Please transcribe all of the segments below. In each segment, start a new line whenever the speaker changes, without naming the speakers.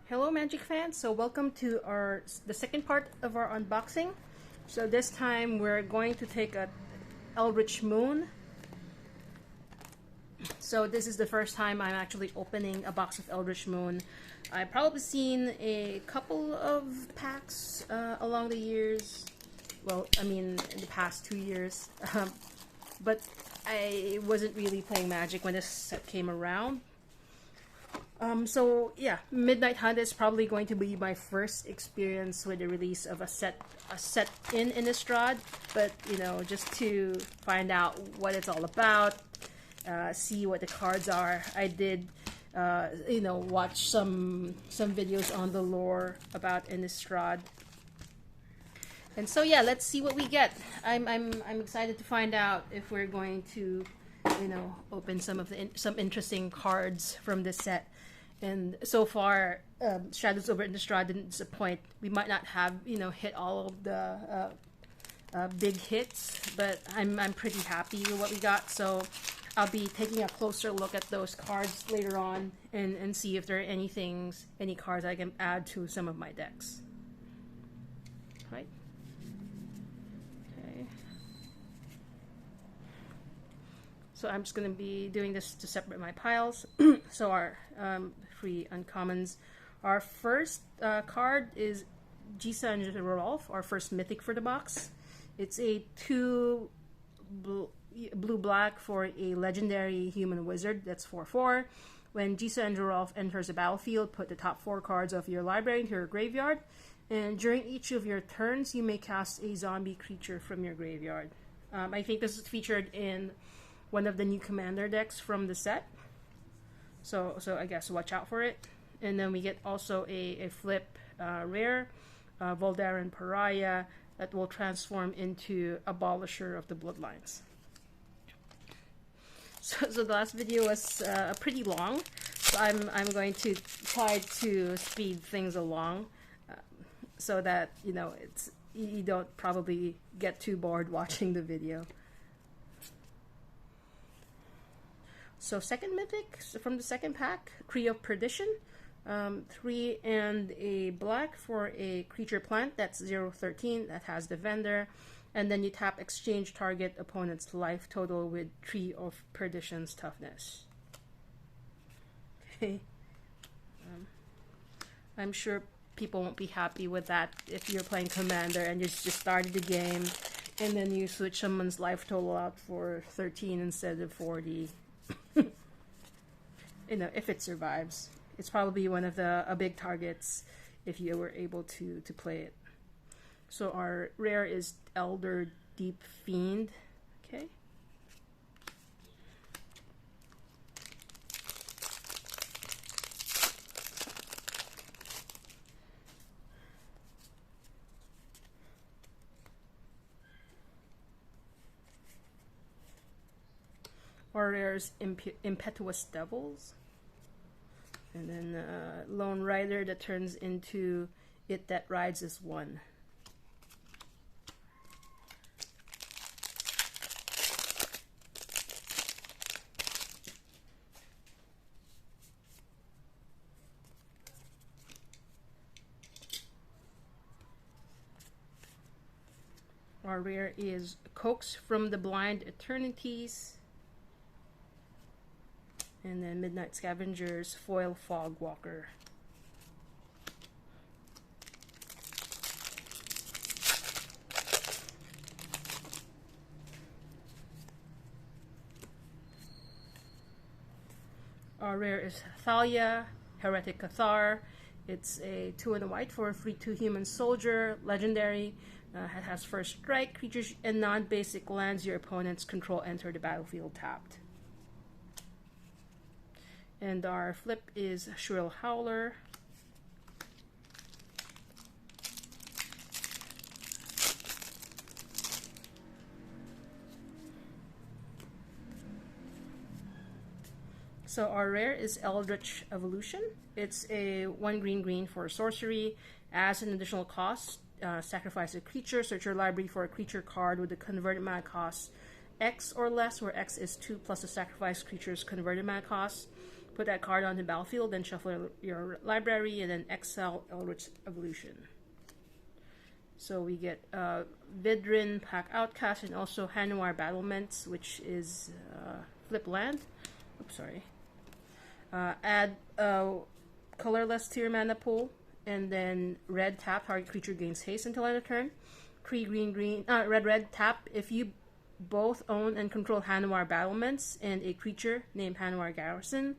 Hello Magic fans, so welcome to the second part of our unboxing. So this time we're going to take a Eldritch Moon. So this is the first time I'm actually opening a box of Eldritch Moon. I've probably seen a couple of packs along the years. Well, I mean in the past 2 years. But I wasn't really playing Magic when this set came around. So yeah, Midnight Hunt is probably going to be my first experience with the release of a set in Innistrad, but you know, just to find out what it's all about, see what the cards are. I did you know, watch some videos on the lore about Innistrad. And so yeah, let's see what we get. I'm excited to find out if we're going to, you know, open some interesting cards from this set. And so far, Shadows over Innistrad didn't disappoint. We might not have, you know, hit all of the big hits, but I'm pretty happy with what we got. So I'll be taking a closer look at those cards later on and see if there are any cards I can add to some of my decks. Right. Okay. So I'm just going to be doing this to separate my piles. So our free uncommons. Our first card is Jisa and Rolf, our first mythic for the box. It's a 2 blue-black for a legendary human wizard. That's 4/4. When Jisa and Rolf enters the battlefield, put the top 4 cards of your library into your graveyard. And during each of your turns, you may cast a zombie creature from your graveyard. I think this is featured in one of the new commander decks from the set. So I guess watch out for it. And then we get also a flip rare, Voldaren Pariah, that will transform into Abolisher of the Bloodlines. So the last video was pretty long, so I'm going to try to speed things along so that, you know, you don't probably get too bored watching the video. So second mythic from the second pack, Tree of Perdition, 3 and a black for a creature plant. That's 0/13. That has the vendor, and then you tap exchange target opponent's life total with Tree of Perdition's toughness. Okay, I'm sure people won't be happy with that if you're playing Commander and you just started the game, and then you switch someone's life total out for 13 instead of 40. You know, if it survives, it's probably one of the big targets if you were able to play it. So our rare is Elder Deep Fiend. Okay. Our rare is Impetuous Devils. And then Lone Rider that turns into It That Rides as One. Our rare is Coax from the Blind Eternities. And then Midnight Scavengers, Foil Fog Walker. Our rare is Thalia, Heretic Cathar. It's a 2 and a white for a free 2 human soldier, legendary. It has first strike. Creatures and non-basic lands your opponents control enter the battlefield tapped. And our flip is Shrill Howler. So our rare is Eldritch Evolution. It's a 1 green for sorcery. As an additional cost, sacrifice a creature, search your library for a creature card with a converted mana cost X or less, where X is 2 plus the sacrifice creature's converted mana cost. Put that card on the battlefield, then shuffle your library, and then exile Eldritch Evolution. So we get Vidrin, Pack Outcast, and also Hanwar Battlements, which is flip land. Oops, sorry. Add colorless to your mana pool, and then red tap, target creature gains haste until end of turn. Red tap. If you both own and control Hanwar Battlements and a creature named Hanwar Garrison,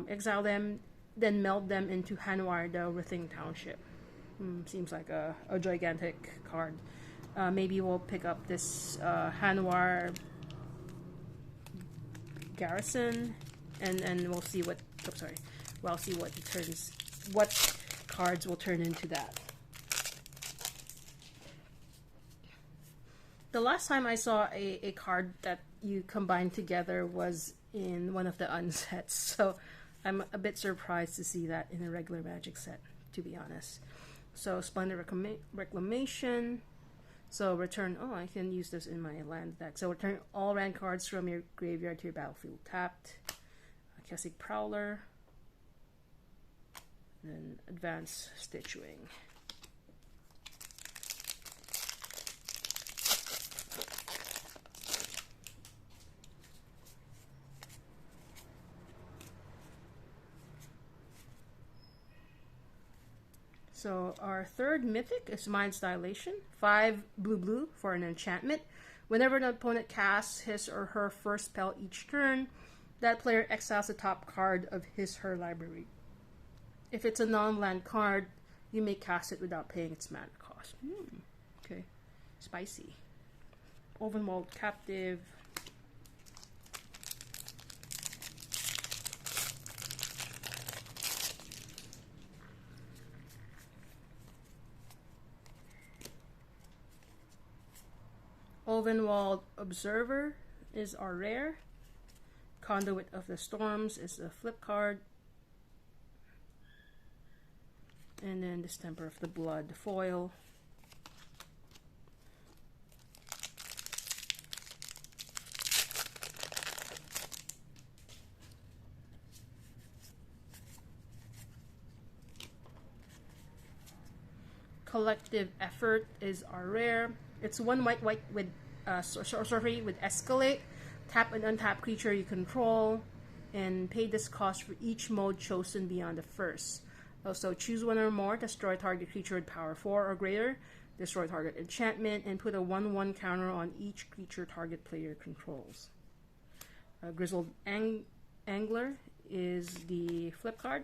exile them, then meld them into Hanwar the Rithing Township. Seems like a gigantic card. Maybe we'll pick up this Hanwar Garrison, and we'll see what. Oh, sorry. We'll see what it turns. What cards will turn into that. The last time I saw a card that you combined together was in one of the unsets, so I'm a bit surprised to see that in a regular Magic set, to be honest. So Splendid Reclamation. So return. Oh, I can use this in my land deck. So return all land cards from your graveyard to your battlefield tapped. Kessig Prowler. Then Advanced Stitchwing. So our third mythic is Mind's Dilation. 5 blue for an enchantment. Whenever an opponent casts his or her first spell each turn, that player exiles the top card of his/her library. If it's a non-land card, you may cast it without paying its mana cost. Okay, spicy. Ovenwald Captive. Ovenwald Observer is our rare. Conduit of the Storms is a flip card. And then Distemper of the Blood foil. Collective Effort is our rare. It's 1 white with sorcery with Escalate. Tap an untapped creature you control and pay this cost for each mode chosen beyond the first. Also, choose one or more, destroy target creature with power 4 or greater, destroy target enchantment, and put a 1/1 counter on each creature target player controls. Grizzled Angler is the flip card.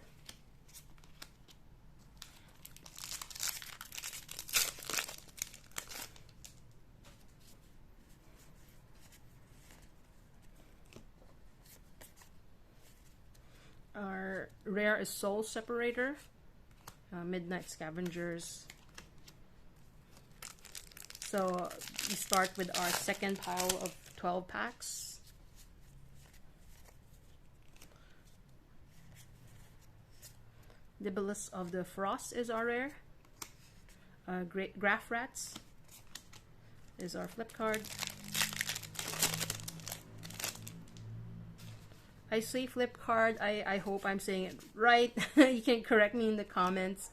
Our rare is Soul Separator. Midnight Scavengers. So we start with our second pile of 12 packs. Nibelus of the Frost is our rare. Graph Rats is our flip card. I say flip card, I hope I'm saying it right. You can correct me in the comments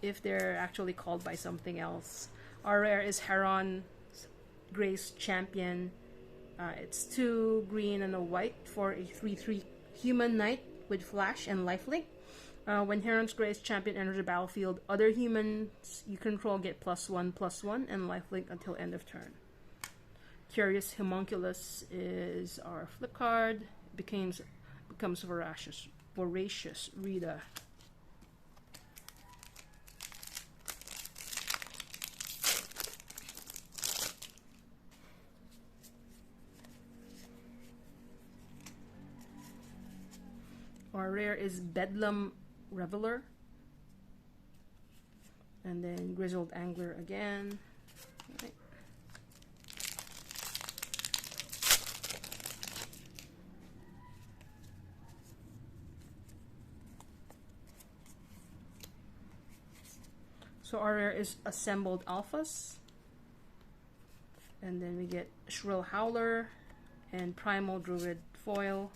if they're actually called by something else. Our rare is Heron, Grace Champion. It's 2 green and a white for a 3/3 human knight with flash and lifelink. When Heron's Grace Champion enters the battlefield, other humans you control get +1/+1 and lifelink until end of turn. Curious Homunculus is our flip card. Becomes voracious Rita. Our rare is Bedlam Reveler. And then Grizzled Angler again. Right. So our rare is Assembled Alphas. And then we get Shrill Howler and Primal Druid foil.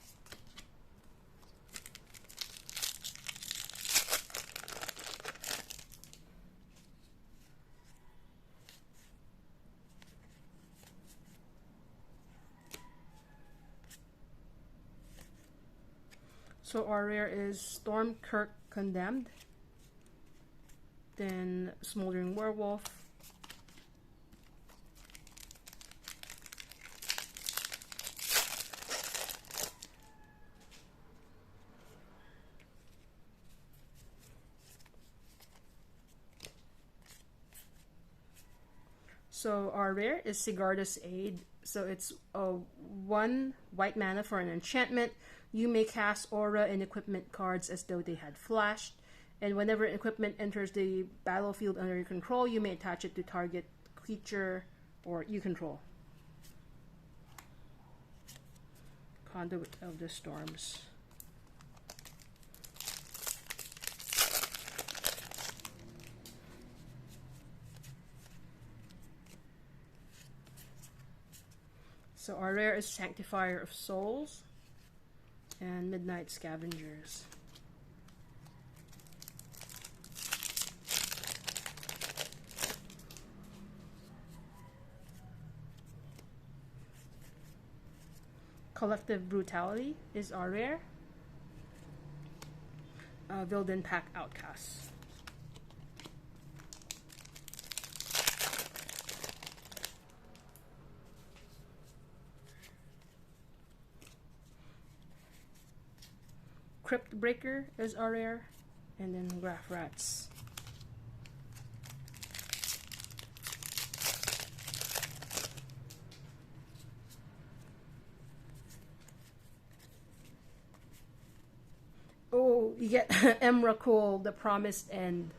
So our rare is Stormkirk Condemned, then Smoldering Werewolf, so our rare is Sigarda's Aid. So it's a 1 white mana for an enchantment. You may cast aura and equipment cards as though they had flashed. And whenever equipment enters the battlefield under your control, you may attach it to target creature or you control. Conduit of the Storms. So our rare is Sanctifier of Souls and Midnight Scavengers. Collective Brutality is our rare. Vilden Pack Outcasts. Crypt Breaker is our rare, and then Graph Rats. Oh, you get Emrakul the Promised End.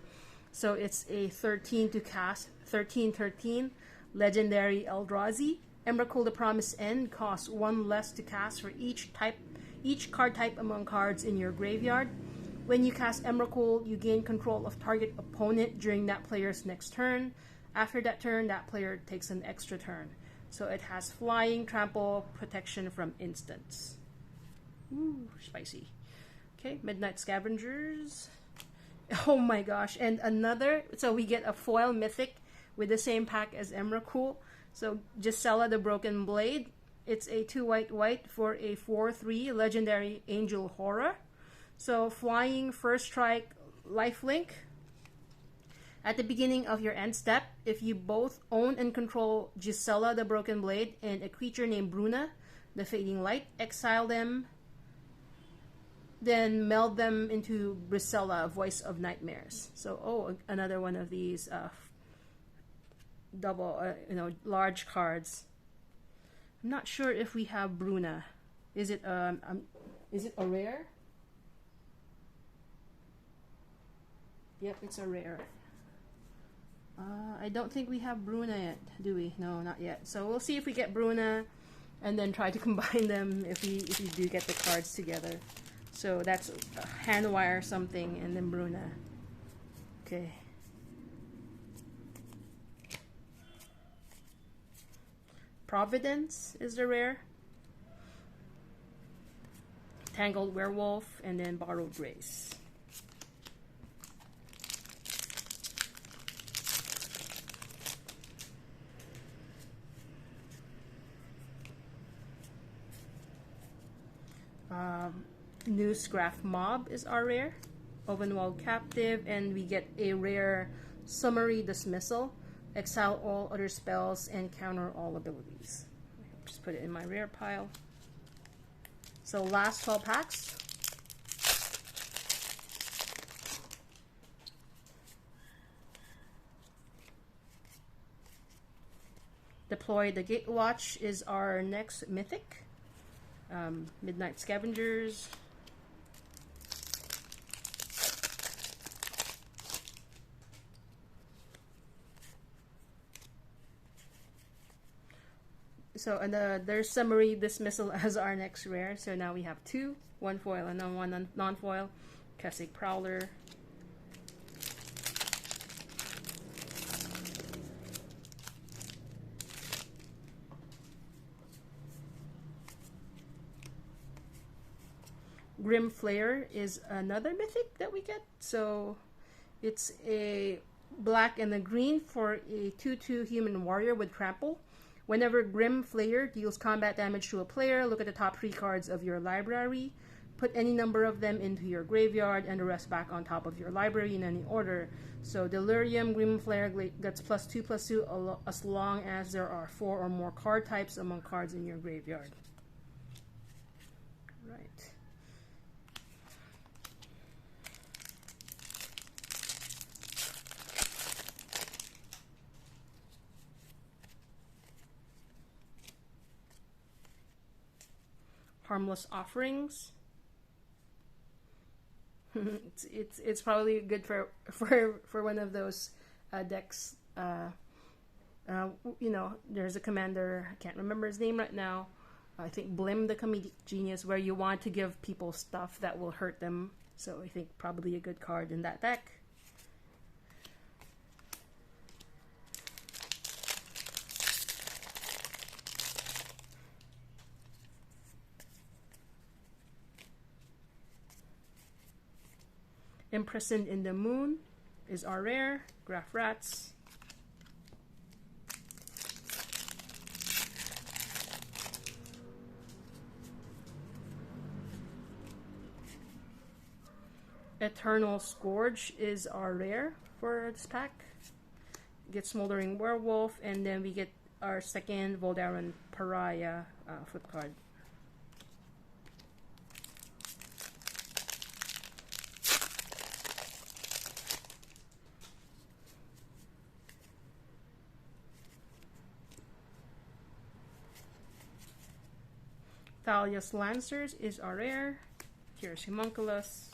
So it's a 13 to cast, 13/13, legendary Eldrazi. Emrakul the Promised End costs 1 less to cast for each card type among cards in your graveyard. When you cast Emrakul, you gain control of target opponent during that player's next turn. After that turn, that player takes an extra turn. So it has flying, trample, protection from instants. Ooh, spicy. Okay, Midnight Scavengers. Oh my gosh, and another, so we get a foil mythic with the same pack as Emrakul. So Gisela the Broken Blade. It's a 2 white for a 4/3 legendary Angel Horror. So flying, first strike, lifelink. At the beginning of your end step, if you both own and control Gisela the Broken Blade and a creature named Bruna, the Fading Light, exile them, then meld them into Brisella, Voice of Nightmares. So, another one of these double, large cards. I'm not sure if we have Bruna. Is it a rare? Yep, it's a rare. I don't think we have Bruna yet, do we? No, not yet. So we'll see if we get Bruna, and then try to combine them if we do get the cards together. So that's Handwire something, and then Bruna. Okay. Providence is the rare. Tangled Werewolf, and then Borrowed Grace. Newsgraph Mob is our rare. Ovenwald Captive, and we get a rare Summary Dismissal. Exile all other spells and counter all abilities. Just put it in my rare pile. So last 12 packs. Deploy the Gatewatch is our next mythic. Midnight Scavengers. So, and there's Summary Dismissal as our next rare. So now we have 2, 1 foil and then 1 non-foil. Kessig Prowler. Grim Flayer is another mythic that we get. So it's a black and a green for a 2/2 human warrior with trample. Whenever Grim Flayer deals combat damage to a player, look at the top 3 cards of your library. put any number of them into your graveyard and the rest back on top of your library in any order. So Delirium Grimflare gets +2/+2 as long as there are 4 or more card types among cards in your graveyard. Right. Harmless Offerings. it's probably good for one of those decks. You know, there's a commander, I can't remember his name right now. I think Blim the Comedic Genius, where you want to give people stuff that will hurt them. So I think probably a good card in that deck. Imprisoned in the Moon is our rare. Graph Rats. Eternal Scourge is our rare for this pack. Get Smoldering Werewolf, and then we get our second Voldaren Pariah flip card. Thalia's Lancers is our rare. Here's Homunculus.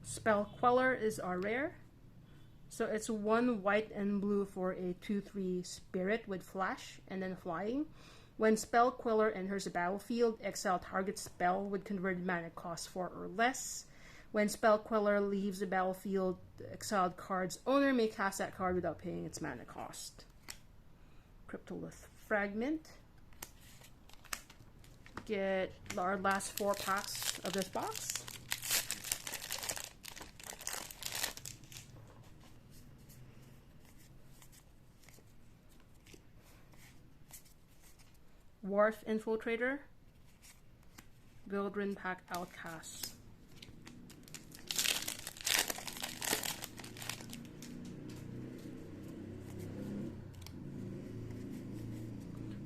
Spell Queller is our rare. So it's 1 white and blue for a 2/3 spirit with flash and then flying. When Spell Queller enters the battlefield, exile target spell with converted mana cost 4 or less. When Spell Queller leaves the battlefield, the exiled card's owner may cast that card without paying its mana cost. Cryptolith Fragment. Get our last 4 packs of this box. Wharf Infiltrator, Wildren Pack Outcast,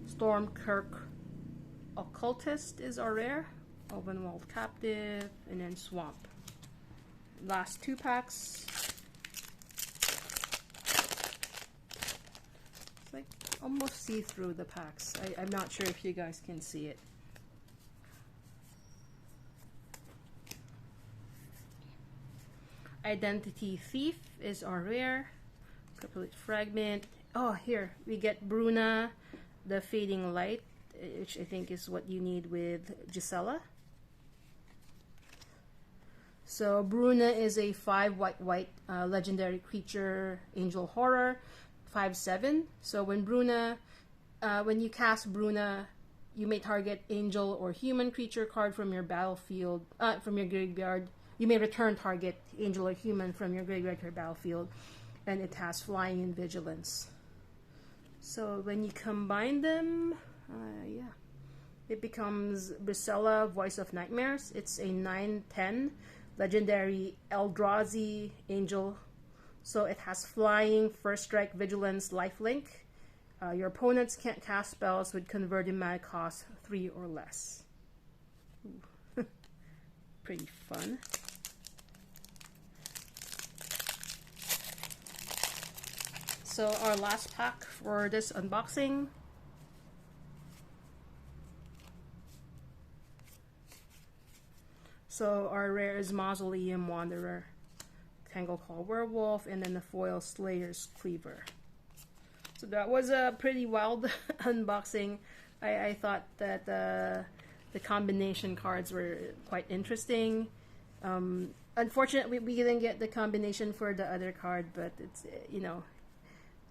Stormkirk Occultist is our rare, Ovenwald Captive, and then Swamp. Last 2 packs. It's like almost see through the packs. I'm not sure if you guys can see it. Identity Thief is our rare. Cryptolith Fragment. Oh, here we get Bruna, the Fading Light, which I think is what you need with Gisela. So Bruna is a 5 white legendary creature, Angel Horror. 5/7. So when when you cast Bruna, you may target angel or human creature card from your battlefield, from your graveyard. You may return target angel or human from your graveyard to your battlefield, and it has flying and vigilance. So when you combine them, yeah, it becomes Brisella, Voice of Nightmares. It's a 9/10 legendary Eldrazi angel. So it has flying, first strike, vigilance, lifelink. Your opponents can't cast spells with converted mana cost 3 or less. Pretty fun. So our last pack for this unboxing. So our rare is Mausoleum Wanderer, Tangleclaw Werewolf, and then the foil Slayer's Cleaver. So that was a pretty wild unboxing. I thought that the combination cards were quite interesting. Unfortunately, we didn't get the combination for the other card, but it's, you know,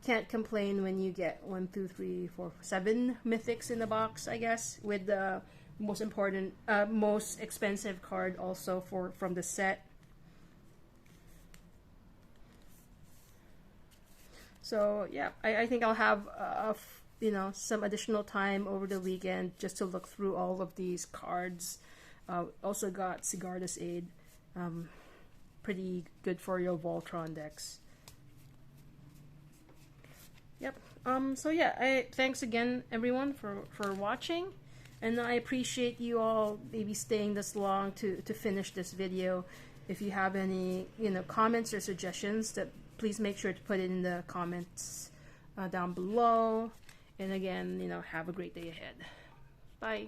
can't complain when you get 1, 2, 3, 4, 7 mythics in the box, I guess, with the most important, most expensive card also from the set. So yeah, I think I'll have you know, some additional time over the weekend just to look through all of these cards. Also got Sigarda's Aid, pretty good for your Voltron decks. Yep. So yeah, thanks again everyone for watching, and I appreciate you all maybe staying this long to finish this video. If you have any, you know, comments or suggestions, that please make sure to put it in the comments down below. And again, you know, have a great day ahead. Bye.